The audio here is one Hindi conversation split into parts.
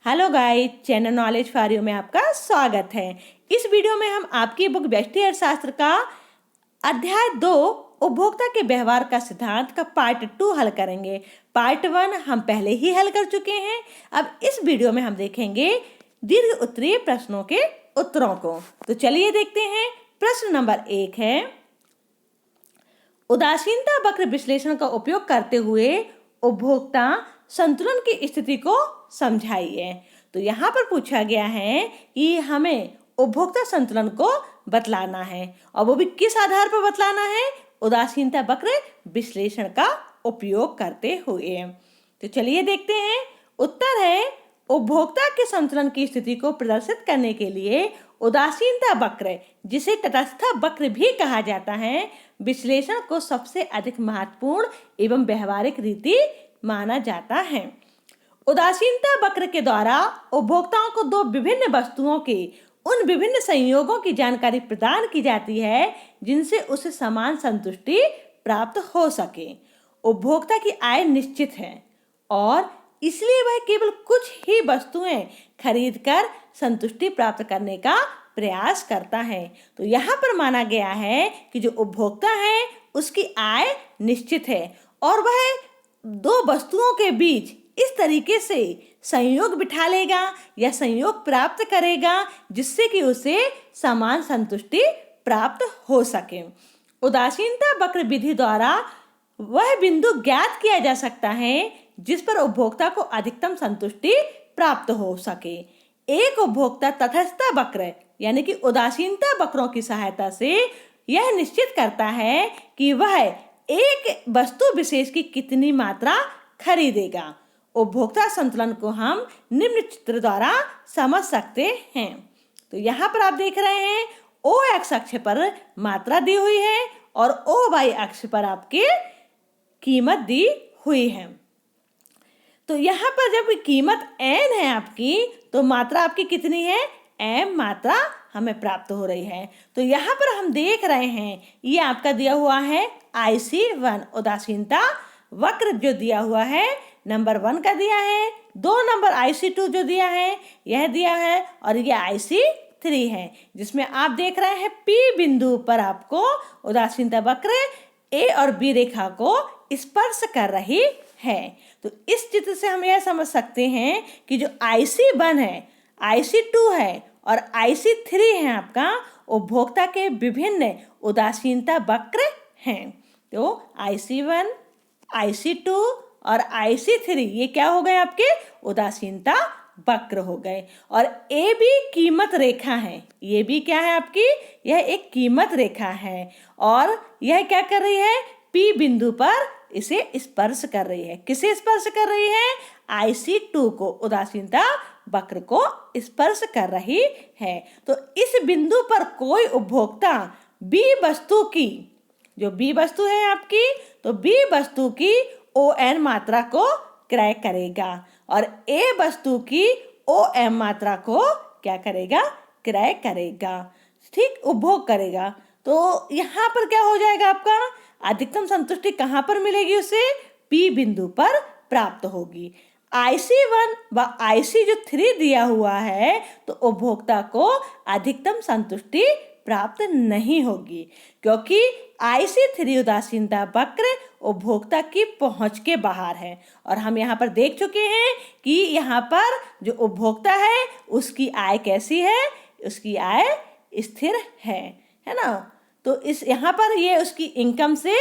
Hello guys, channel knowledge for you में आपका स्वागत है। इस वीडियो में हम आपकी बुक व्यष्टि अर्थशास्त्र का अध्याय 2 उपभोक्ता के व्यवहार का सिद्धांत का पार्ट 2 हल करेंगे। पार्ट 1 हम पहले ही हल कर चुके हैं। अब इस वीडियो में हम देखेंगे दीर्घ उत्तरीय प्रश्नों के उत्तरों को। तो चलिए देखते हैं। प्रश्न नंबर 1 है, उदासीनता वक्र विश्लेषण का उपयोग करते हुए उपभोक्ता संतुलन की स्थिति को समझाइए। तो यहाँ पर पूछा गया है कि हमें उपभोक्ता संतुलन को बतलाना है, और वो भी किस आधार पर बतलाना है? उदासीनता वक्र विश्लेषण का उपयोग करते हुए। तो चलिए देखते हैं। उत्तर है, उपभोक्ता के संतुलन की स्थिति को प्रदर्शित करने के लिए उदासीनता वक्र, जिसे तटस्थ वक्र भी कहा जाता है, विश्लेषण को सबसे अधिक महत्वपूर्ण एवं व्यवहारिक रीति माना जाता है। उदासीनता वक्र के द्वारा उपभोक्ताओं को दो विभिन्न वस्तुओं के उन विभिन्न संयोगों की जानकारी प्रदान की जाती है जिनसे उसे समान संतुष्टि प्राप्त हो सके। उपभोक्ता की आय निश्चित है और इसलिए वह केवल कुछ ही वस्तुएं खरीदकर संतुष्टि प्राप्त करने का प्रयास करता है। तो यहाँ पर माना गया है कि जो उपभोक्ता है उसकी आय निश्चित है और वह दो वस्तुओं के बीच इस तरीके से संयोग बिठा लेगा या संयोग प्राप्त करेगा जिससे कि उसे समान संतुष्टि प्राप्त हो सके। उदासीनता वक्र विधि द्वारा वह बिंदु ज्ञात किया जा सकता है जिस पर उपभोक्ता को अधिकतम संतुष्टि प्राप्त हो सके। एक उपभोक्ता तटस्थ वक्र यानी कि उदासीनता वक्रों की सहायता से यह निश्चित करता है कि वह एक वस्तु विशेष की कितनी मात्रा खरीदेगा। उपभोक्ता संतुलन को हम निम्न चित्र द्वारा समझ सकते हैं। तो यहाँ पर आप देख रहे हैं, ओ एक्स अक्ष पर मात्रा दी हुई है और ओ वाई अक्ष पर आपकी कीमत दी हुई है। तो यहाँ पर जब कीमत n है आपकी, तो मात्रा आपकी कितनी है? m मात्रा हमें प्राप्त हो रही है। तो यहाँ पर हम देख रहे हैं, ये आपका दिया हुआ है IC1 उदासीनता वक्र जो दिया हुआ है नंबर 1 का दिया है, 2 नंबर IC2 जो दिया है यह दिया है, और यह IC3 है जिसमें आप देख रहे हैं P बिंदु पर आपको उदासीनता वक्र A और B रेखा को स्पर्श कर रही है। तो इस चित्र से हम यह समझ सकते हैं कि जो IC1 है, IC2 है और IC3 है आपका उपभोक्ता के विभिन्न उदासीनता वक्र हैं। तो IC1, IC2 और IC3 ये क्या हो गए? आपके उदासीनता वक्र हो गए। और ए बी कीमत रेखा है, ये भी क्या है आपकी? यह एक कीमत रेखा है और यह क्या कर रही है? P बिंदु पर इसे स्पर्श कर रही है। किसे स्पर्श कर रही है? IC2 को, उदासीनता वक्र को स्पर्श कर रही है। तो इस बिंदु पर कोई उपभोक्ता B वस्तु की, जो B वस्तु है आपकी, तो B वस्तु की ON मात्रा को क्रय करेगा और A वस्तु की OM मात्रा को क्या करेगा? क्रय करेगा, ठीक, उपभोग करेगा। तो यहाँ पर क्या हो जाएगा? आपका अधिकतम संतुष्टि कहाँ पर मिलेगी? उसे P बिंदु पर प्राप्त होगी। IC1 व IC3 दिया हुआ है तो उपभोक्ता को अधिकतम संतुष्टि प्राप्त नहीं होगी, क्योंकि IC3 उदासीनता वक्र उपभोक्ता की पहुंच के बाहर है। और हम यहाँ पर देख चुके हैं कि यहाँ पर जो उपभोक्ता है उसकी आय कैसी है? उसकी आय स्थिर है ना। तो इस यहाँ पर ये उसकी इनकम से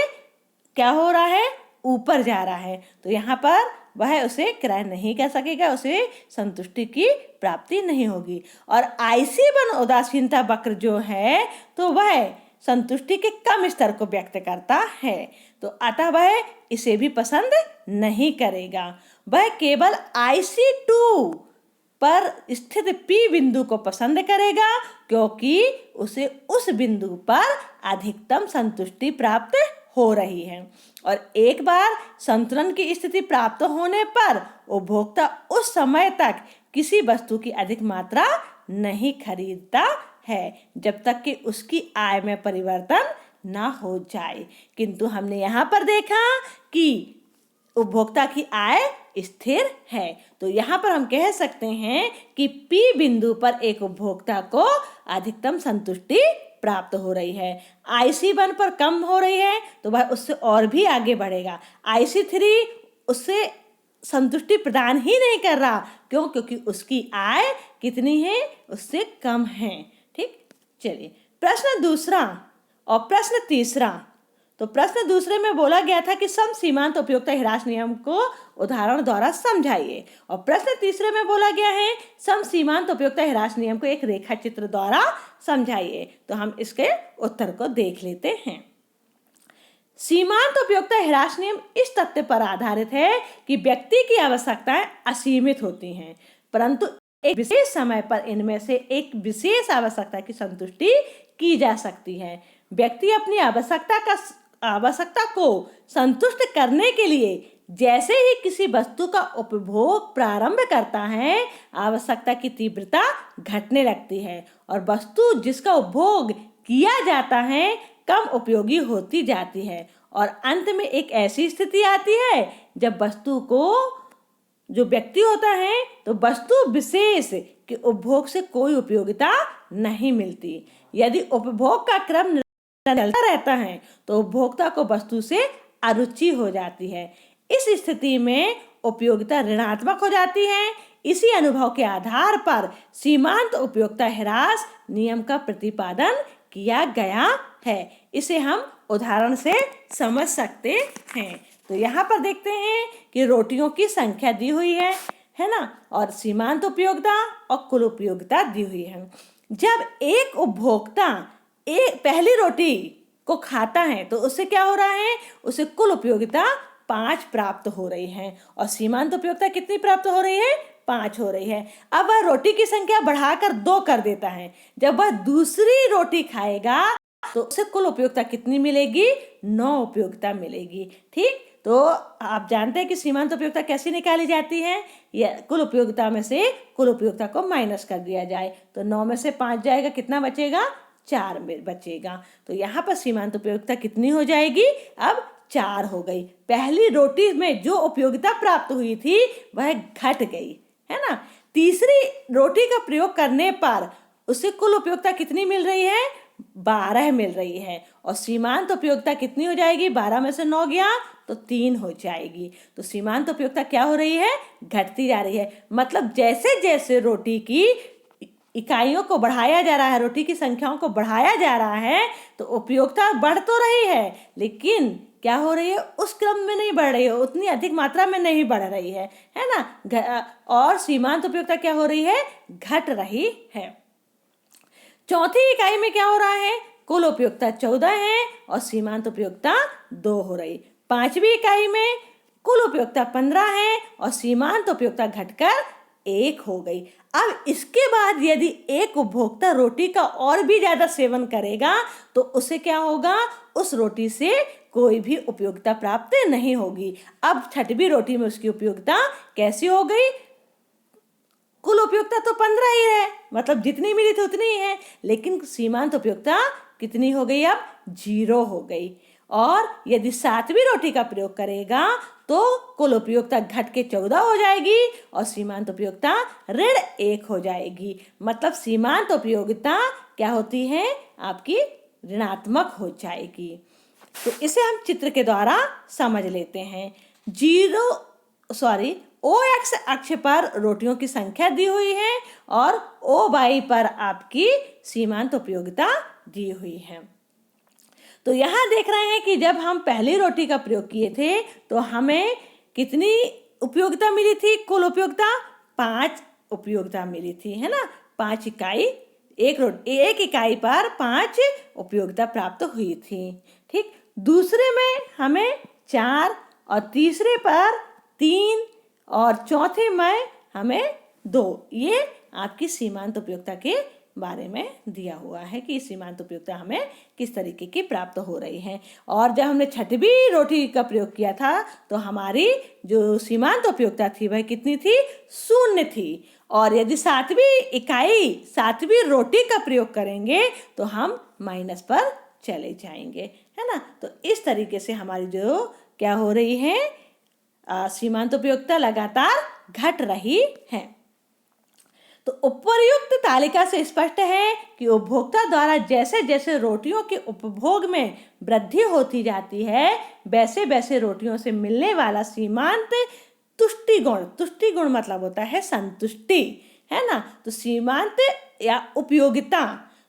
क्या हो रहा है? ऊपर जा रहा है। तो यहाँ पर वह उसे क्रय नहीं कर सकेगा, उसे संतुष्टि की प्राप्ति नहीं होगी। और IC1 उदासीनता वक्र जो है तो वह संतुष्टि के कम स्तर को व्यक्त करता है, तो अतः वह इसे भी पसंद नहीं करेगा। वह केवल IC2 पर स्थित P बिंदु को पसंद करेगा क्योंकि उसे उस बिंदु पर अधिकतम संतुष्टि प्राप्त हो रही है। और एक बार संतुलन की स्थिति प्राप्त होने पर उपभोक्ता उस समय तक किसी वस्तु की अधिक मात्रा नहीं खरीदता है जब तक कि उसकी आय में परिवर्तन ना हो जाए। किंतु हमने यहाँ पर देखा कि उपभोक्ता की आय स्थिर है। तो यहाँ पर हम कह सकते हैं कि P बिंदु पर एक उपभोक्ता को अधिकतम संतुष्टि प्राप्त हो रही है। IC1 पर कम हो रही है तो वह उससे और भी आगे बढ़ेगा। IC3 उससे संतुष्टि प्रदान ही नहीं कर रहा। क्यों? क्योंकि उसकी आय कितनी है? उससे कम है। ठीक, चलिए प्रश्न दूसरा और प्रश्न तीसरा। तो प्रश्न दूसरे में बोला गया था कि सम सीमांत उपयोगिता ह्रास नियम को उदाहरण द्वारा समझाइए, और प्रश्न तीसरे में बोला गया है सम सीमांत उपयोगिता ह्रास नियम को एक रेखा चित्र द्वारा समझाइए। तो हम इसके उत्तर को देख लेते हैं। सीमांत उपयोगिता ह्रास नियम इस तथ्य पर आधारित है कि व्यक्ति की आवश्यकताएं असीमित होती हैं, परंतु एक विशेष समय पर इनमें से एक विशेष आवश्यकता की संतुष्टि की जा सकती है। व्यक्ति अपनी आवश्यकता को संतुष्ट करने के लिए जैसे ही किसी वस्तु का उपभोग प्रारंभ करता है, आवश्यकता की तीव्रता घटने लगती है और वस्तु जिसका उपभोग किया जाता है कम उपयोगी होती जाती है, और अंत में एक ऐसी स्थिति आती है जब वस्तु को जो व्यक्ति होता है तो वस्तु विशेष के उपभोग से कोई उपयोगिता नहीं मिलती। यदि उपभोग का क्रम चलता रहता है तो उपभोक्ता को वस्तु से अरुचि हो जाती है। इस स्थिति में उपयोगिता ऋणात्मक हो जाती है। इसी अनुभव के आधार पर सीमांत उपयोगिता ह्रास नियम का प्रतिपादन किया गया है। इसे हम उदाहरण से समझ सकते हैं। तो यहाँ पर देखते हैं कि रोटियों की संख्या दी हुई है ना, और सीमांत उपयोगिता और कुल उपयोगिता दी हुई है। जब एक उपभोक्ता पहली रोटी को खाता है तो उससे क्या हो रहा है? उसे कुल उपयोगिता 5 प्राप्त हो रही है, और सीमांत उपयोगिता कितनी प्राप्त हो रही है? 5 हो रही है। अब वह रोटी की संख्या बढ़ाकर 2 कर देता है। जब वह दूसरी रोटी खाएगा तो उसे कुल उपयोगिता कितनी मिलेगी? 9 उपयोगिता मिलेगी। ठीक, तो आप जानते हैं कि सीमांत उपयोगिता कैसे निकाली जाती है? या कुल उपयोगिता में से कुल उपयोगिता को माइनस कर दिया जाए तो 9 में से 5 जाएगा, कितना बचेगा? 4 में बचेगा। तो यहाँ पर सीमांत उपयोगिता कितनी हो जाएगी? अब 4 हो गई। पहली रोटी में जो उपयोगिता प्राप्त हुई थी वह घट गई, है ना। तीसरी रोटी का प्रयोग करने पर उसे कुल उपयोगिता कितनी मिल रही है? 12 मिल रही है, और सीमांत उपयोगिता कितनी हो जाएगी? 12 में से 9 गया तो 3 हो जाएगी। तो सीमांत उपयोगिता क्या हो रही है? घटती जा रही है। मतलब जैसे जैसे रोटी की इकाइयों को बढ़ाया जा रहा है, रोटी की संख्याओं को बढ़ाया जा रहा है, तो उपयोगिता बढ़ तो रही है लेकिन क्या हो रही है? उस क्रम में नहीं बढ़ रही है, उतनी अधिक मात्रा में नहीं बढ़ रही है ना। और सीमांत उपयोगिता क्या हो रही है? घट रही है। चौथी इकाई में क्या हो रहा है? कुल उपयोगिता 14 है और सीमांत उपयोगिता 2 हो रही। पांचवी इकाई में कुल उपयोगिता 15 है और सीमांत उपयोगिता घटकर 1 हो गई। अब इसके बाद यदि एक उपभोक्ता रोटी का और भी ज्यादा सेवन करेगा तो उसे क्या होगा? उस रोटी से कोई भी उपयोगिता प्राप्त नहीं होगी। अब छठवीं रोटी में उसकी उपयोगिता कैसी हो गई? कुल उपयोगिता तो 15 ही है, मतलब जितनी मिली थी उतनी ही है, लेकिन सीमांत उपयोगिता कितनी हो गई? अब 0 हो गई। और यदि 7वीं रोटी का प्रयोग करेगा तो कुल उपयोगिता घट के 14 हो जाएगी और सीमांत उपयोगिता -1 हो जाएगी। मतलब सीमांत उपयोगिता क्या होती है? आपकी ऋणात्मक हो जाएगी। तो इसे हम चित्र के द्वारा समझ लेते हैं। OX अक्ष पर रोटियों की संख्या दी हुई है और OY पर आपकी सीमांत उपयोगिता दी हुई है। तो यहाँ देख रहे हैं कि जब हम पहली रोटी का प्रयोग किए थे तो हमें कितनी उपयोगिता मिली थी? कुल उपयोगिता 5 उपयोगिता मिली थी, है ना। 5 इकाई, एक इकाई पर 5 उपयोगिता प्राप्त हुई थी। ठीक, दूसरे में हमें 4 और तीसरे पर 3 और चौथे में हमें 2। ये आपकी सीमांत उपयोगिता के बारे में दिया हुआ है कि सीमांत उपयोगिता हमें किस तरीके की प्राप्त हो रही है। और जब हमने छठवीं रोटी का प्रयोग किया था तो हमारी जो सीमांत उपयोगिता थी वह कितनी थी? 0 थी। और यदि 7वीं रोटी का प्रयोग करेंगे तो हम माइनस पर चले जाएंगे, है ना। तो इस तरीके से हमारी जो क्या हो रही है? सीमांत उपयोगिता लगातार घट रही है। तो उपर्युक्त तालिका से स्पष्ट है कि उपभोक्ता द्वारा जैसे जैसे रोटियों के उपभोग में वृद्धि होती जाती है, वैसे वैसे रोटियों से मिलने वाला सीमांत तुष्टि गुण मतलब होता है संतुष्टि, है ना। तो सीमांत या उपयोगिता,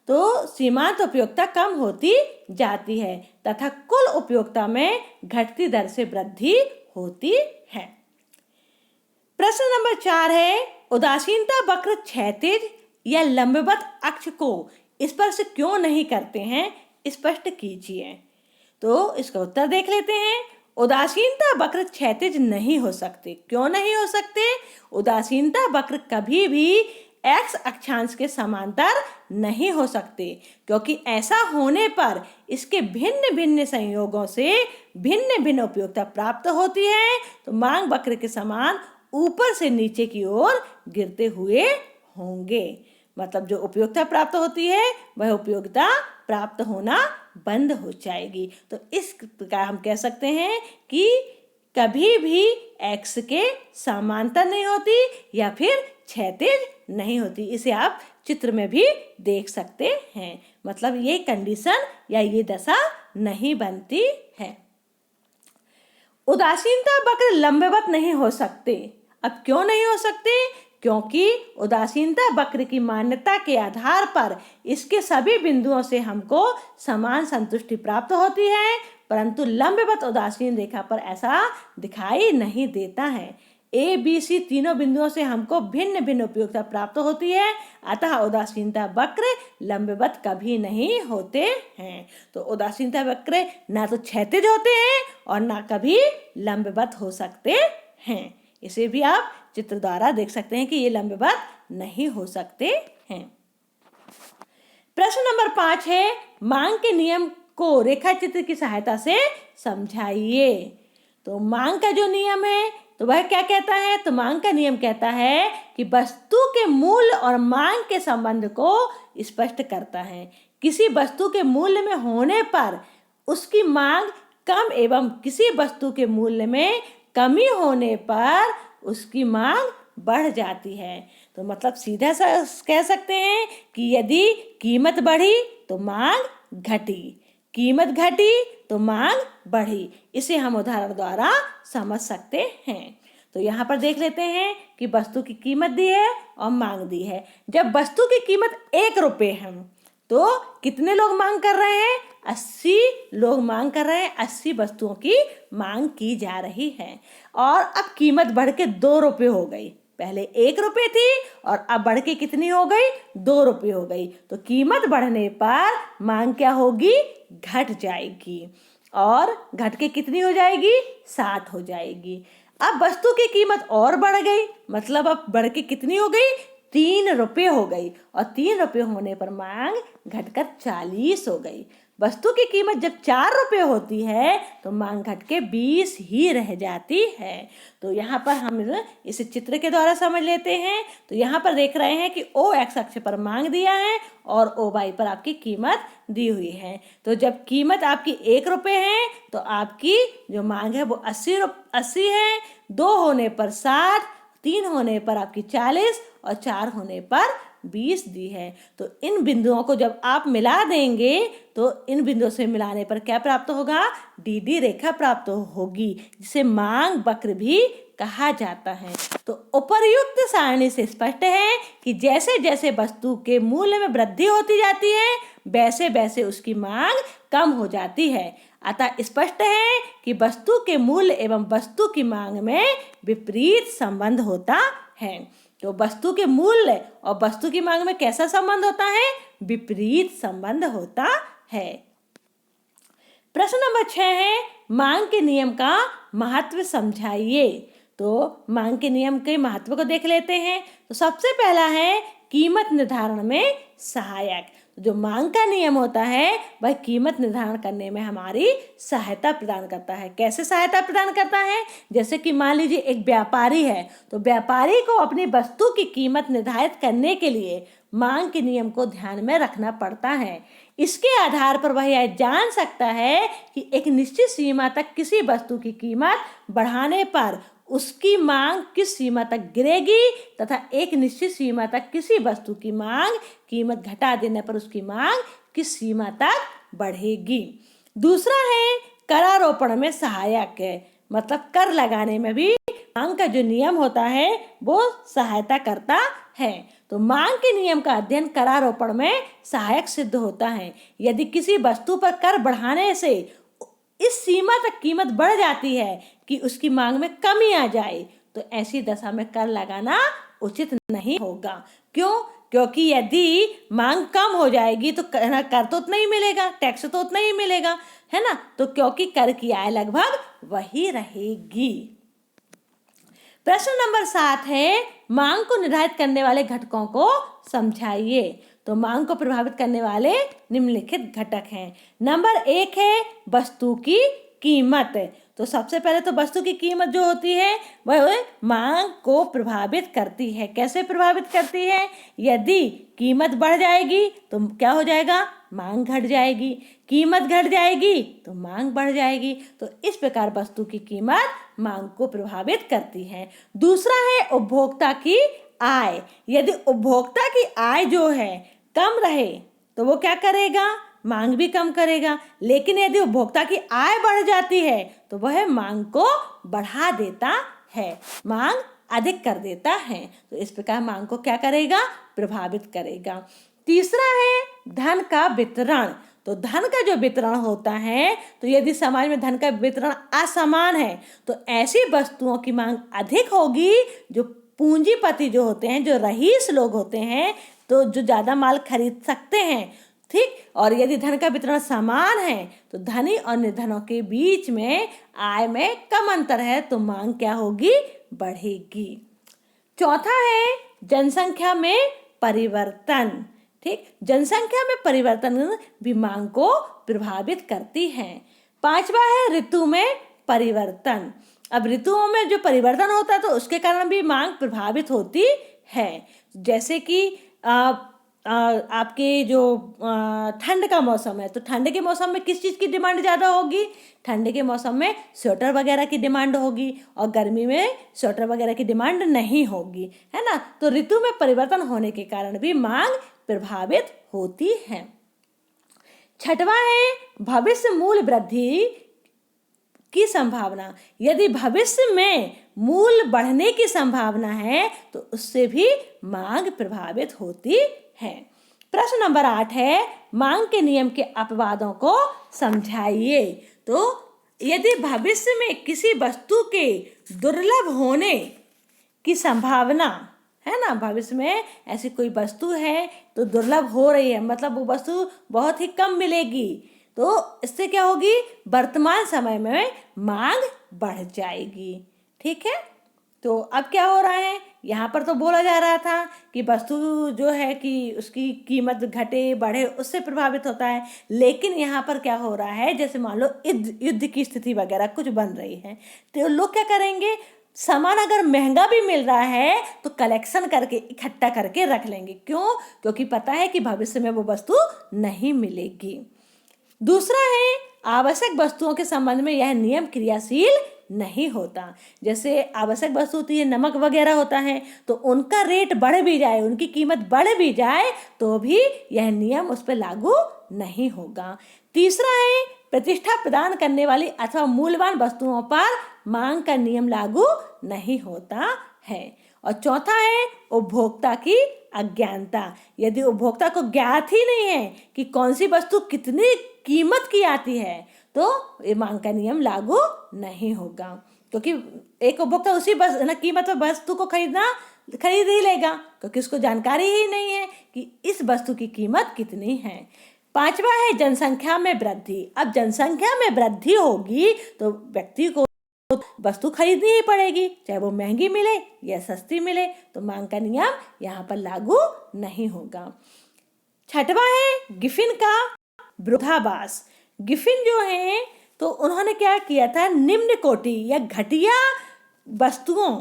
तो सीमांत उपयोगिता कम होती जाती है तथा कुल उपयोगिता में घटती दर से वृद्धि होती है। प्रश्न नंबर 4 है, उदासीनता वक्र क्षैतिज या लंबवत अक्ष को स्पर्श क्यों नहीं करते हैं, स्पष्ट कीजिए। तो इसका उत्तर देख लेते हैं। उदासीनता वक्र क्षैतिज नहीं हो सकते। क्यों नहीं हो सकते? उदासीनता वक्र कभी भी एक्स अक्षांश के समांतर नहीं हो सकते, क्योंकि ऐसा होने पर इसके भिन्न भिन्न संयोगों से भिन्न भिन्न उपयोगिता प्राप्त होती है। तो मांग वक्र के समान ऊपर से नीचे की ओर गिरते हुए होंगे। मतलब जो उपयोगिता प्राप्त होती है वह उपयोगिता प्राप्त होना बंद हो जाएगी। तो इस प्रकार हम कह सकते हैं कि कभी भी एक्स के समांतर नहीं होती या फिर क्षैतिज नहीं होती। इसे आप चित्र में भी देख सकते हैं। मतलब ये कंडीशन या ये दशा नहीं बनती है। उदासीनता वक्र लंबवत नहीं हो सकते। अब क्यों नहीं हो सकते? क्योंकि उदासीनता वक्र की मान्यता के आधार पर इसके सभी बिंदुओं से हमको समान संतुष्टि प्राप्त होती है, परंतु लंबवत उदासीन रेखा पर ऐसा दिखाई नहीं देता है। ए बी सी तीनों बिंदुओं से हमको भिन्न भिन्न उपयोगिता प्राप्त होती है, अतः उदासीनता वक्र लंबवत कभी नहीं होते हैं। तो उदासीनता वक्र ना तो क्षैतिज होते हैं और ना कभी लंबवत हो सकते हैं। इसे भी आप चित्र द्वारा देख सकते हैं कि ये लंबवत नहीं हो सकते हैं। प्रश्न नंबर 5 है, मांग के नियम को रेखा चित्र की सहायता से समझाइए। तो मांग का जो नियम है तो वह क्या कहता है? तो मांग का नियम कहता है कि वस्तु के मूल्य और मांग के संबंध को स्पष्ट करता है। किसी वस्तु के मूल्य में होने पर उसकी मांग कम एवं किसी वस्तु के मूल्य में कमी होने पर उसकी मांग बढ़ जाती है। तो मतलब सीधा सा कह सकते हैं कि यदि कीमत बढ़ी तो मांग घटी, कीमत घटी तो मांग बढ़ी। इसे हम उदाहरण द्वारा समझ सकते हैं। तो यहाँ पर देख लेते हैं कि वस्तु की कीमत दी है और मांग दी है। जब वस्तु की कीमत 1 रुपये है तो कितने लोग मांग कर रहे हैं? 80 लोग मांग कर रहे हैं। 80 वस्तुओं की मांग की जा रही है और अब कीमत बढ़ के 2 रुपये हो गई। पहले 1 रुपये थी और अब बढ़ के कितनी हो गई? 2 रुपये हो गई। तो कीमत बढ़ने पर मांग क्या होगी? घट जाएगी और घट के कितनी हो जाएगी? 60 हो जाएगी। अब वस्तु की कीमत और बढ़ गई, मतलब अब बढ़ के कितनी हो गई? 3 रुपये हो गई और 3 रुपये होने पर मांग घटकर 40 हो गई। वस्तु की कीमत जब 4 रुपये होती है तो मांग घट के 20 ही रह जाती है। तो यहाँ पर हम इसे चित्र के द्वारा समझ लेते हैं। तो यहाँ पर देख रहे हैं कि ओ एक्स अक्ष पर मांग दिया है और ओ वाई पर आपकी कीमत दी हुई है। तो जब कीमत आपकी 1 रुपये है तो आपकी जो मांग है वो 80 है। 2 होने पर 60, 3 होने पर आपकी 40 और 4 होने पर 20 दी है। तो इन बिंदुओं को जब आप मिला देंगे तो इन बिंदुओं से मिलाने पर क्या प्राप्त होगा? डीडी रेखा प्राप्त होगी, जिसे मांग वक्र भी कहा जाता है। तो उपर्युक्त सारणी से स्पष्ट है कि जैसे जैसे वस्तु के मूल्य में वृद्धि होती जाती है वैसे वैसे उसकी मांग कम हो जाती है। अतः स्पष्ट है कि वस्तु के मूल्य एवं वस्तु की मांग में विपरीत संबंध होता है। तो वस्तु के मूल्य और वस्तु की मांग में कैसा संबंध होता है? विपरीत संबंध होता है। प्रश्न नंबर 6 है, मांग के नियम का महत्व समझाइए। तो मांग के नियम के महत्व को देख लेते हैं। तो सबसे पहला है कीमत निर्धारण में सहायक। तो जो मांग का नियम होता है वह कीमत निर्धारण करने में हमारी सहायता प्रदान करता है। कैसे सहायता प्रदान करता है? जैसे कि मान लीजिए एक व्यापारी है, तो व्यापारी को अपनी वस्तु की कीमत निर्धारित करने के लिए मांग के नियम को ध्यान में रखना पड़ता है। इसके आधार पर वह यह जान सकता है कि एक निश्चित सीमा तक किसी वस्तु की कीमत बढ़ाने पर उसकी मांग किस सीमा तक गिरेगी तथा एक निश्चित सीमा तक किसी वस्तु की मांग कीमत घटा देने पर उसकी मांग किस सीमा तक बढ़ेगी। दूसरा है करारोपण में सहायक है, मतलब कर लगाने में भी मांग का जो नियम होता है वो सहायता करता है। तो मांग के नियम का अध्ययन करारोपण में सहायक सिद्ध होता है। यदि किसी वस्तु पर कर बढ़ाने से इस सीमा तक कीमत बढ़ जाती है कि उसकी मांग में कमी आ जाए, तो ऐसी दशा में कर लगाना उचित नहीं होगा। क्यों? क्योंकि यदि मांग कम हो जाएगी तो कर तो उतना ही मिलेगा, टैक्स तो उतना ही मिलेगा, है ना। तो क्योंकि कर की आय लगभग वही रहेगी। प्रश्न नंबर 7 है, मांग को निर्धारित करने वाले घटकों को समझाइए। तो मांग को प्रभावित करने वाले निम्नलिखित घटक हैं। नंबर 1 है वस्तु की कीमत। तो सबसे पहले तो वस्तु की कीमत जो होती है वह मांग को प्रभावित करती है। कैसे प्रभावित करती है? यदि कीमत बढ़ जाएगी तो क्या हो जाएगा? मांग घट जाएगी। कीमत घट जाएगी तो मांग बढ़ जाएगी। तो इस प्रकार वस्तु की कीमत मांग को प्रभावित करती है। दूसरा है उपभोक्ता की आय। यदि उपभोक्ता की आय जो है कम रहे तो वो क्या करेगा? मांग भी कम करेगा। लेकिन यदि उपभोक्ता की आय बढ़ जाती है तो वह मांग को बढ़ा देता है, मांग अधिक कर देता है। तो इस प्रकार मांग को क्या करेगा? प्रभावित करेगा। तीसरा है धन का वितरण। तो धन का जो वितरण होता है, तो यदि समाज में धन का वितरण असमान है तो ऐसी वस्तुओं की मांग अधिक होगी। जो पूंजीपति जो होते हैं, जो रईस लोग होते हैं, तो जो ज़्यादा माल खरीद सकते हैं, ठीक। और यदि धन का वितरण समान है तो धनी और निर्धनों के बीच में आय में कम अंतर है, तो मांग क्या होगी? बढ़ेगी। चौथा है जनसंख्या में परिवर्तन। ठीक, जनसंख्या में परिवर्तन भी मांग को प्रभावित करती है। पांचवा है ऋतु में परिवर्तन। अब ऋतुओं में जो परिवर्तन होता है तो उसके कारण भी मांग प्रभावित होती है। जैसे कि आपके जो ठंड का मौसम है, तो ठंड के मौसम में किस चीज़ की डिमांड ज़्यादा होगी? ठंड के मौसम में स्वेटर वगैरह की डिमांड होगी, और गर्मी में स्वेटर वगैरह की डिमांड नहीं होगी, है ना। तो ऋतु में परिवर्तन होने के कारण भी मांग प्रभावित होती है। छठवां है भविष्य मूल्य वृद्धि की संभावना। यदि भविष्य में मूल्य बढ़ने की संभावना है तो उससे भी मांग प्रभावित होती है। प्रश्न नंबर 8 है मांग के नियम के अपवादों को समझाइए। तो यदि भविष्य में किसी वस्तु के दुर्लभ होने की संभावना है ना, भविष्य में ऐसी कोई वस्तु है तो दुर्लभ हो रही है, मतलब वो वस्तु बहुत ही कम मिलेगी, तो इससे क्या होगी? वर्तमान समय में मांग बढ़ जाएगी। ठीक है, तो अब क्या हो रहा है? यहाँ पर तो बोला जा रहा था कि वस्तु जो है कि उसकी कीमत घटे बढ़े उससे प्रभावित होता है, लेकिन यहाँ पर क्या हो रहा है? जैसे मान लो युद्ध की स्थिति वगैरह कुछ बन रही है, तो लोग क्या करेंगे? सामान अगर महंगा भी मिल रहा है तो कलेक्शन करके इकट्ठा करके रख लेंगे। क्यों? क्योंकि पता है कि भविष्य में वो वस्तु नहीं मिलेगी। दूसरा है आवश्यक वस्तुओं के संबंध में यह नियम क्रियाशील नहीं होता। जैसे आवश्यक वस्तु होती है, नमक वगैरह होता है, तो उनका रेट बढ़ भी जाए, उनकी कीमत बढ़ भी जाए तो भी यह नियम उस पर लागू नहीं होगा। तीसरा है प्रतिष्ठा प्रदान करने वाली अथवा मूल्यवान वस्तुओं पर मांग का नियम लागू नहीं होता है। और चौथा है उपभोक्ता की अज्ञानता। यदि उपभोक्ता को ज्ञात ही नहीं है कि कौन सी वस्तु कितनी कीमत की आती है तो ये मांग का नियम लागू नहीं होगा, क्योंकि एक उपभोक्ता उसी कीमत पर वस्तु को खरीद ही लेगा, क्योंकि उसको जानकारी ही नहीं है कि इस वस्तु की कीमत कितनी है। पांचवा है जनसंख्या में वृद्धि। अब जनसंख्या में वृद्धि होगी तो व्यक्ति को वस्तु खरीदनी ही पड़ेगी, चाहे वो महंगी मिले या सस्ती मिले, तो मांग का नियम यहाँ पर लागू नहीं होगा। छठवां है गिफिन का विरोधाभास। गिफिन जो है तो उन्होंने क्या किया था, निम्न कोटि या घटिया वस्तुओं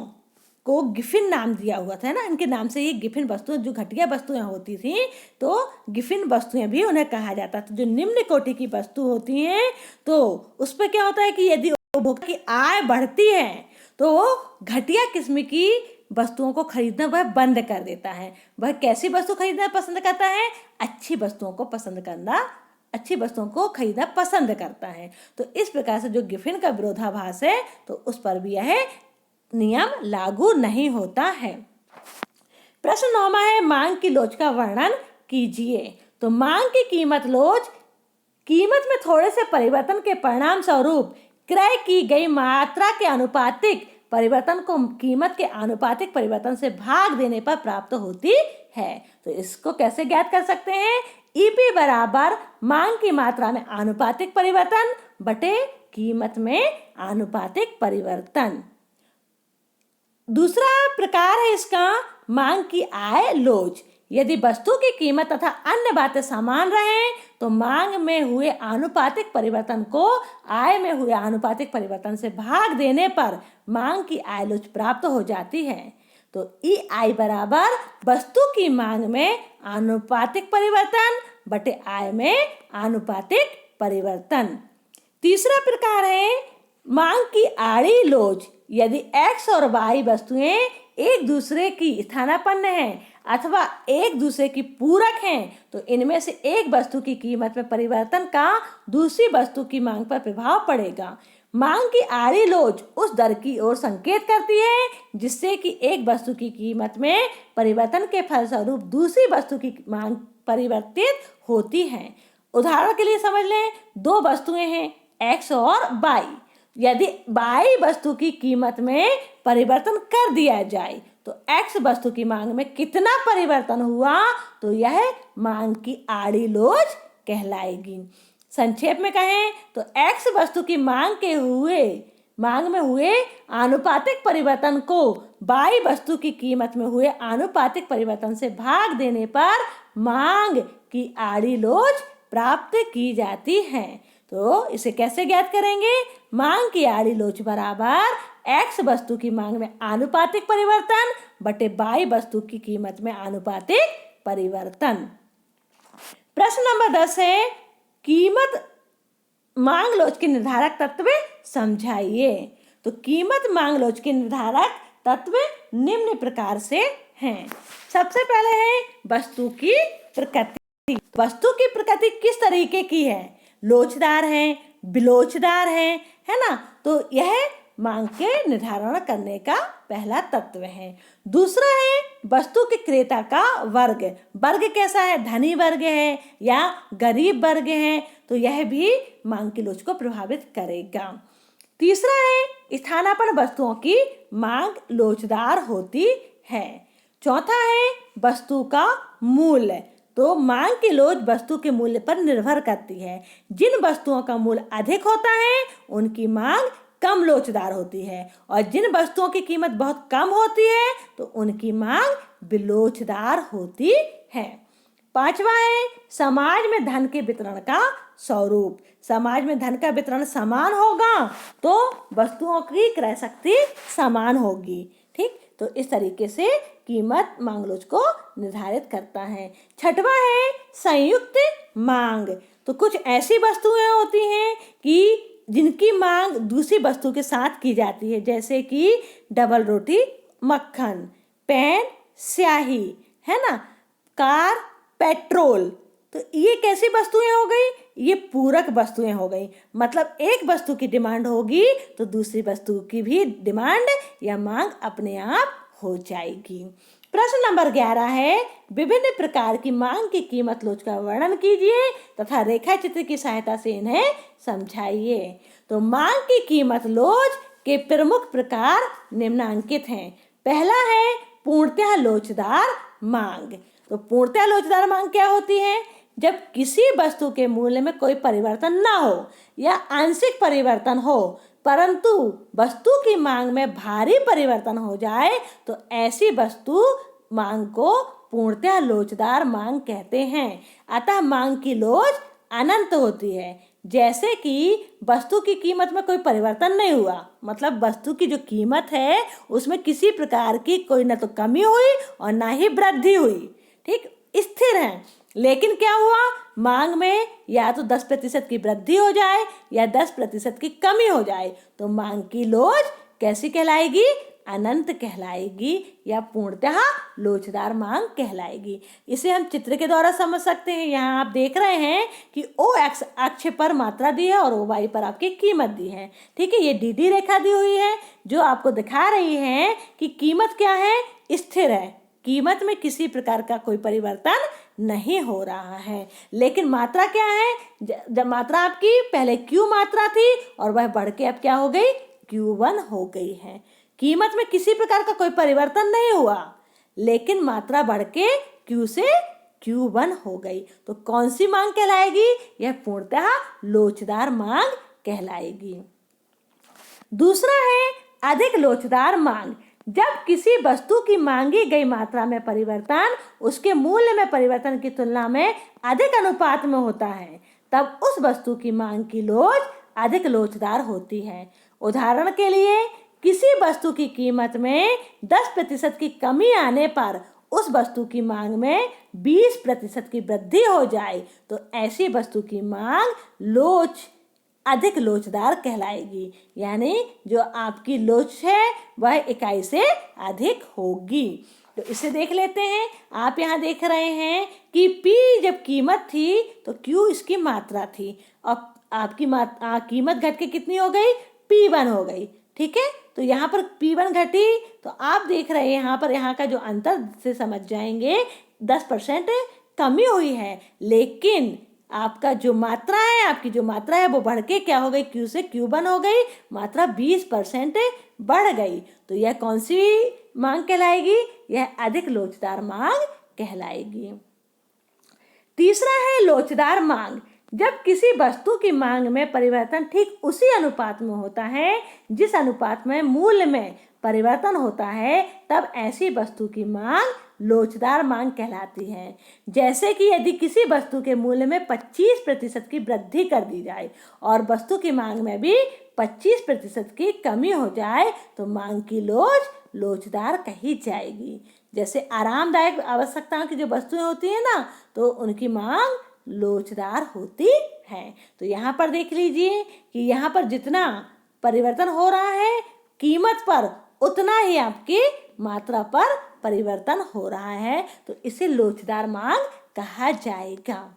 को गिफिन नाम दिया हुआ था ना, इनके नाम से ये गिफिन वस्तुएं, जो घटिया वस्तुएं होती थी तो गिफिन वस्तुएं भी उन्हें कहा जाता था। जो निम्न कोटि की वस्तु होती हैं तो उस पर क्या होता है कि यदि उपभोक्ता की आय बढ़ती है तो घटिया किस्म की वस्तुओं को खरीदना वह बंद कर देता है। वह कैसी वस्तु खरीदना पसंद करता है, अच्छी वस्तुओं को पसंद करना, अच्छी वस्तुओं को खरीदना पसंद करता है। तो इस प्रकार से जो गिफिन का विरोधाभास है तो उस पर भी यह नियम लागू नहीं होता है। प्रश्न 9वां है मांग की लोच का वर्णन कीजिए। तो मांग की कीमत लोच कीमत में थोड़े से परिवर्तन के परिणाम स्वरूप क्रय की गई मात्रा के आनुपातिक परिवर्तन को कीमत के आनुपातिक परिवर्तन से भाग देने पर प्राप्त होती है। तो इसको कैसे ज्ञात कर सकते हैं, ईपी बराबर मांग की मात्रा में आनुपातिक परिवर्तन बटे कीमत में आनुपातिक परिवर्तन। दूसरा प्रकार है इसका मांग की आय लोच। यदि वस्तु की कीमत तथा अन्य बातें समान रहें तो मांग में हुए आनुपातिक परिवर्तन को आय में हुए आनुपातिक परिवर्तन से भाग देने पर मांग की आय लोच प्राप्त हो जाती है। तो ई आई बराबर वस्तु की मांग में आनुपातिक परिवर्तन बटे आय में आनुपातिक परिवर्तन। तीसरा प्रकार है मांग की आड़ी लोच। यदि x और y वस्तुएं एक दूसरे की स्थानापन्न हैं अथवा एक दूसरे की पूरक हैं तो इनमें से एक वस्तु की कीमत में परिवर्तन का दूसरी वस्तु की मांग पर प्रभाव पड़ेगा। मांग की आड़ी लोच उस दर की ओर संकेत करती है जिससे कि एक वस्तु की कीमत में परिवर्तन के फलस्वरूप दूसरी वस्तु की मांग परिवर्तित होती है। उदाहरण के लिए समझ लें, दो वस्तुएं हैं x और y। यदि y वस्तु की कीमत में परिवर्तन कर दिया जाए तो x वस्तु की मांग में कितना परिवर्तन हुआ तो यह मांग की आड़ी लोच कहलाएगी। संक्षेप में कहें तो x वस्तु की मांग में हुए आनुपातिक परिवर्तन को y वस्तु की कीमत में हुए आनुपातिक परिवर्तन से भाग देने पर मांग की आड़ी लोच प्राप्त की जाती है। तो इसे कैसे ज्ञात करेंगे, मांग की आड़ी लोच बराबर x वस्तु की मांग में आनुपातिक परिवर्तन बटे y वस्तु की कीमत में आनुपातिक परिवर्तन। प्रश्न नंबर 10 है कीमत मांग लोच के निर्धारक तत्व समझाइए। तो कीमत मांग लोच के निर्धारक तत्व निम्न प्रकार से हैं। सबसे पहले है वस्तु की प्रकृति। वस्तु की प्रकृति किस तरीके की है, लोचदार है, बिलोचदार है ना। तो यह मांग के निर्धारण करने का पहला तत्व है। दूसरा है वस्तु के क्रेता का वर्ग। वर्ग कैसा है, धनी वर्ग है या गरीब वर्ग है, तो यह भी मांग की लोच को प्रभावित करेगा। तीसरा है स्थानापन्न वस्तुओं की मांग लोचदार होती है। चौथा है वस्तु का मूल्य। तो मांग की लोच वस्तु के मूल्य पर निर्भर करती है। जिन वस्तुओं का मूल्य अधिक होता है उनकी मांग कम लोचदार होती है और जिन वस्तुओं की कीमत बहुत कम होती है तो उनकी मांग बिलोचदार होती है। पांचवा है समाज में धन के वितरण का स्वरूप। समाज में धन का वितरण समान होगा तो वस्तुओं की क्रय शक्ति समान होगी। ठीक, तो इस तरीके से कीमत मांग लोच को निर्धारित करता है। छठवा है संयुक्त मांग। तो कुछ ऐसी वस्तुएं होती हैं कि जिनकी मांग दूसरी वस्तु के साथ की जाती है, जैसे कि डबल रोटी, मक्खन, पेन, स्याही, है ना, कार, पेट्रोल। तो ये कैसी वस्तुएं हो गई, ये पूरक वस्तुएं हो गई। मतलब एक वस्तु की डिमांड होगी तो दूसरी वस्तु की भी डिमांड या मांग अपने आप हो जाएगी। प्रश्न नंबर 11 है विभिन्न प्रकार की मांग की कीमत लोच का वर्णन कीजिए तथा रेखा चित्र की सहायता से इन्हें समझाइए। तो मांग की कीमत लोच के प्रमुख प्रकार निम्नांकित हैं। पहला है पूर्णतः लोचदार मांग। तो पूर्णतः लोचदार मांग क्या होती है, जब किसी वस्तु के मूल्य में कोई परिवर्तन ना हो या आंशिक परिवर्तन हो परंतु वस्तु की मांग में भारी परिवर्तन हो जाए तो ऐसी वस्तु मांग को पूर्णतः लोचदार मांग कहते हैं। अतः मांग की लोच अनंत होती है। जैसे कि वस्तु की कीमत में कोई परिवर्तन नहीं हुआ, मतलब वस्तु की जो कीमत है उसमें किसी प्रकार की कोई न तो कमी हुई और ना ही वृद्धि हुई, ठीक, स्थिर है। लेकिन क्या हुआ, मांग में या तो 10% की वृद्धि हो जाए या 10% की कमी हो जाए तो मांग की लोच कैसी कहलाएगी, अनंत कहलाएगी या पूर्णतः लोचदार मांग कहलाएगी। इसे हम चित्र के द्वारा समझ सकते हैं। यहाँ आप देख रहे हैं कि ओ एक्स अक्ष पर मात्रा दी है और ओ वाई पर आपकी कीमत दी है, ठीक है। ये डी डी रेखा दी हुई है जो आपको दिखा रही है कि कीमत क्या है, स्थिर है, कीमत में किसी प्रकार का कोई परिवर्तन नहीं हो रहा है। लेकिन मात्रा क्या है, जब मात्रा आपकी पहले क्यू मात्रा थी और वह बढ़ के अब क्या हो गई, Q1 हो गई है। कीमत में किसी प्रकार का कोई परिवर्तन नहीं हुआ, लेकिन मात्रा बढ़ के Q से Q1 हो गई। तो कौन सी मांग कहलाएगी, यह पूर्णतः लोचदार मांग कहलाएगी। दूसरा है अधिक लोचदार मांग। जब किसी वस्तु की मांगी गई मात्रा में परिवर्तन उसके मूल्य में परिवर्तन की तुलना में अधिक अनुपात में होता है, तब उस वस्तु की मांग की लोच अधिक लोचदार होती है। उदाहरण के लिए, किसी वस्तु की कीमत में 10% की कमी आने पर उस वस्तु की मांग में 20% की वृद्धि हो जाए तो ऐसी वस्तु की मांग लोच अधिक लोचदार कहलाएगी, यानी जो आपकी लोच है वह इकाई से अधिक होगी। तो इसे देख लेते हैं। आप यहाँ देख रहे हैं कि P जब कीमत थी तो Q इसकी मात्रा थी और आपकी कीमत घट के कितनी हो गई, P1 हो गई, ठीक है। तो यहाँ पर P1 घटी तो आप देख रहे हैं यहाँ का जो अंतर से समझ जाएंगे 10% कमी हुई है, लेकिन आपका जो मात्रा है, आपकी जो मात्रा है वो बढ़ के क्या हो गई, Q से Q1 हो गई, मात्रा 20% बढ़ गई। तो यह कौन सी मांग कहलाएगी, यह अधिक लोचदार मांग कहलाएगी। तीसरा है लोचदार मांग। जब किसी वस्तु की मांग में परिवर्तन ठीक उसी अनुपात में होता है जिस अनुपात में मूल्य में परिवर्तन होता है, तब ऐसी वस्तु की मांग लोचदार मांग कहलाती है। जैसे कि यदि किसी वस्तु के मूल्य में 25% की वृद्धि कर दी जाए और वस्तु की मांग में भी 25% की कमी हो जाए तो मांग की लोच लोचदार कही जाएगी। जैसे आरामदायक आवश्यकताओं की जो वस्तुएं होती है ना, तो उनकी मांग लोचदार होती है। तो यहाँ पर देख लीजिए कि यहाँ पर जितना परिवर्तन हो रहा है कीमत पर, उतना ही आपकी मात्रा पर परिवर्तन हो रहा है, तो इसे लोचदार मांग कहा जाएगा।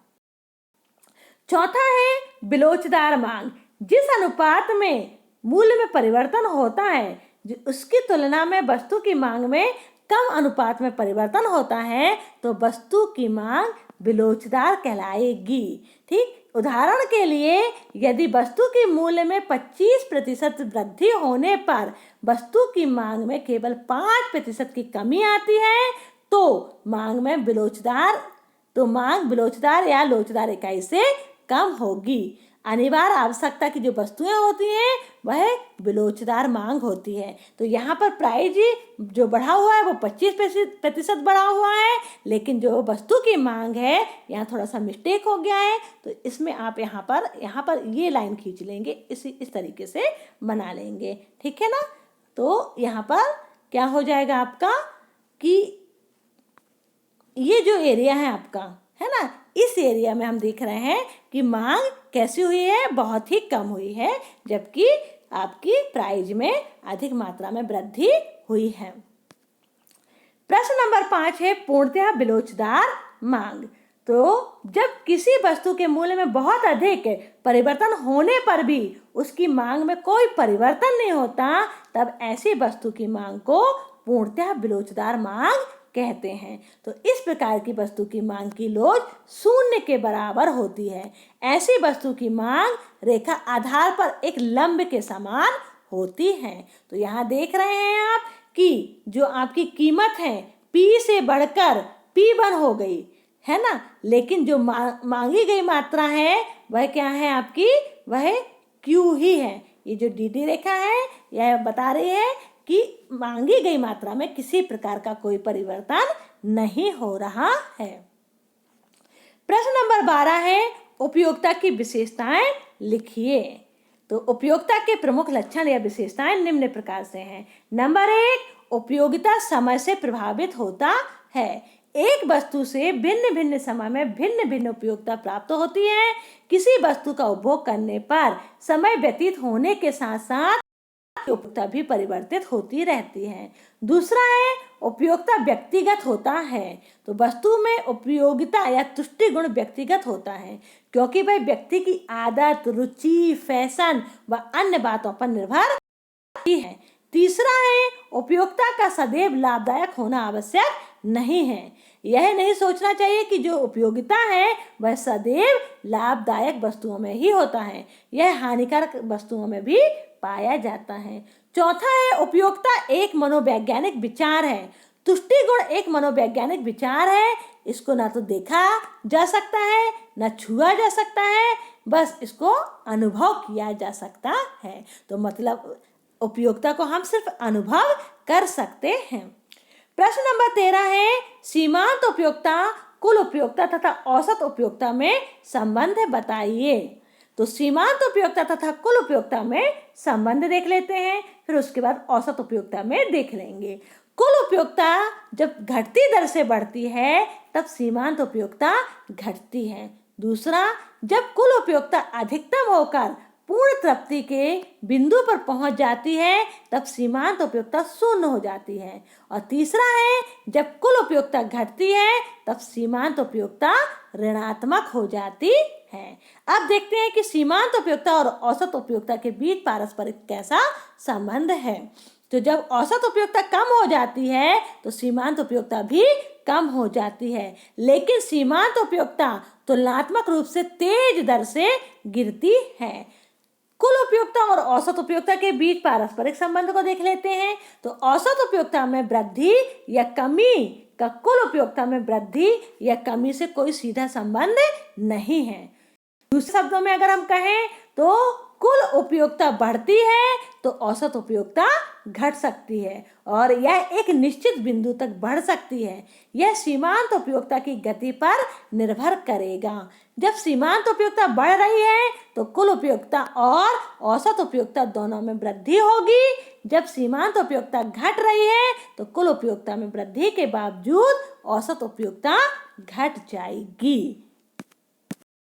चौथा है बिलोचदार मांग। जिस अनुपात में मूल्य में परिवर्तन होता है उसकी तुलना में वस्तु की मांग में कम अनुपात में परिवर्तन होता है तो वस्तु की मांग बिलोचदार कहलाएगी, ठीक। उदाहरण के लिए, यदि वस्तु के मूल्य में 25% वृद्धि होने पर वस्तु की मांग में केवल 5% की कमी आती है तो मांग बिलोचदार या लोचदार इकाई से कम होगी। अनिवार्य आवश्यकता की जो वस्तुएं होती हैं वह बिलोचदार मांग होती है। तो यहाँ पर प्राइस जो बढ़ा हुआ है वो 25% बढ़ा हुआ है, लेकिन जो वस्तु की मांग है यहाँ थोड़ा सा मिस्टेक हो गया है। तो इसमें आप यहाँ पर ये लाइन खींच लेंगे, इस तरीके से बना लेंगे, ठीक है ना। तो यहाँ पर क्या हो जाएगा आपका कि ये जो एरिया है आपका, है ना, इस एरिया में हम देख रहे हैं कि मांग कैसी हुई है, बहुत ही कम हुई है, जबकि आपकी प्राइस में अधिक मात्रा में वृद्धि हुई है। प्रश्न नंबर 5 है पूर्णतः बिलोचदार मांग। तो जब किसी वस्तु के मूल्य में बहुत अधिक परिवर्तन होने पर भी उसकी मांग में कोई परिवर्तन नहीं होता, तब ऐसी वस्तु की मांग को पूर्णतः बिलोचदार मांग कहते हैं। तो इस प्रकार की वस्तु की मांग की लोच 0 के बराबर होती है। ऐसी वस्तु की मांग रेखा आधार पर एक लंब के समान होती है। तो यहाँ देख रहे हैं आप कि जो आपकी कीमत है P से बढ़कर P1 हो गई, है ना, लेकिन जो मांगी गई मात्रा है वह क्या है आपकी, वह Q ही है। ये जो डी रेखा है यह बता रही है कि मांगी गई मात्रा में किसी प्रकार का कोई परिवर्तन नहीं हो रहा है। प्रश्न नंबर 12 है, उपयोगिता की विशेषताएं लिखिए। तो उपयोगिता के प्रमुख लक्षण या विशेषताएं निम्न प्रकार से हैं। नंबर 1, उपयोगिता समय से प्रभावित होता है। एक वस्तु से भिन्न भिन्न समय में भिन्न भिन्न उपयोगिता प्राप्त होती है। किसी वस्तु का उपभोग करने पर समय व्यतीत होने के साथ साथ उपयोगिता भी परिवर्तित होती रहती है। दूसरा है, उपयोगिता व्यक्तिगत होता है। तो वस्तु में उपयोगिता या तुष्टि गुण व्यक्तिगत होता है, क्योंकि वह व्यक्ति की आदत, रुचि, फैशन व अन्य बातों पर निर्भर करती है। तीसरा है, उपयोगिता का सदैव लाभदायक होना आवश्यक नहीं है। यह नहीं सोचना चाहिए कि जो उपयोगिता है वह सदैव लाभदायक वस्तुओं में ही होता है, यह हानिकारक वस्तुओं में भी पाया जाता है। चौथा है, उपयोगिता एक मनोवैज्ञानिक विचार है। तुष्टि गुण एक मनोवैज्ञानिक विचार है। इसको ना तो देखा जा सकता है, ना छुआ जा सकता है, बस इसको अनुभव किया जा सकता है। तो मतलब उपयोगिता को हम सिर्फ अनुभव कर सकते हैं। प्रश्न नंबर 13 है, सीमांत उपयोगिता, कुल उपयोगिता तथा औसत उपयोगिता में संबंध बताइए। तो सीमांत उपयोगिता तथा कुल उपयोगिता में संबंध देख लेते हैं, फिर उसके बाद औसत उपयोगिता में देख लेंगे। कुल उपयोगिता जब घटती दर से बढ़ती है तब सीमांत उपयोगिता घटती है। दूसरा, जब कुल उपयोगिता अधिकतम होकर पूर्ण तृप्ति के बिंदु पर पहुंच जाती है तब सीमांत उपयोगिता शून्य हो जाती है। और तीसरा है, जब कुल उपयोगिता घटती है तब सीमांत उपयोगिता ऋणात्मक हो जाती है। अब देखते हैं कि सीमांत उपयोगिता और औसत उपयोगिता के बीच पारस्परिक कैसा संबंध है। तो जब औसत उपयोगिता कम हो जाती है तो सीमांत उपयोगिता भी कम हो जाती है, लेकिन सीमांत उपयोगिता तुलनात्मक रूप से तेज दर से गिरती है। कुल उपयोगिता और औसत उपयोगिता के बीच पारस्परिक संबंध को देख लेते हैं। तो औसत उपयोगिता में वृद्धि या कमी का कुल उपयोगिता में वृद्धि या कमी से कोई सीधा संबंध नहीं है। दूसरे शब्दों में अगर हम कहें तो कुल उपयोगिता बढ़ती है तो औसत उपयोगिता घट सकती है और यह एक निश्चित बिंदु तक बढ़ सकती है। यह सीमांत उपयोगिता की गति पर निर्भर करेगा। जब सीमांत उपयोगिता बढ़ रही है तो कुल उपयोगिता और औसत उपयोगिता दोनों में वृद्धि होगी। जब सीमांत उपयोगिता घट रही है तो कुल उपयोगिता में वृद्धि के बावजूद औसत उपयोगिता घट जाएगी।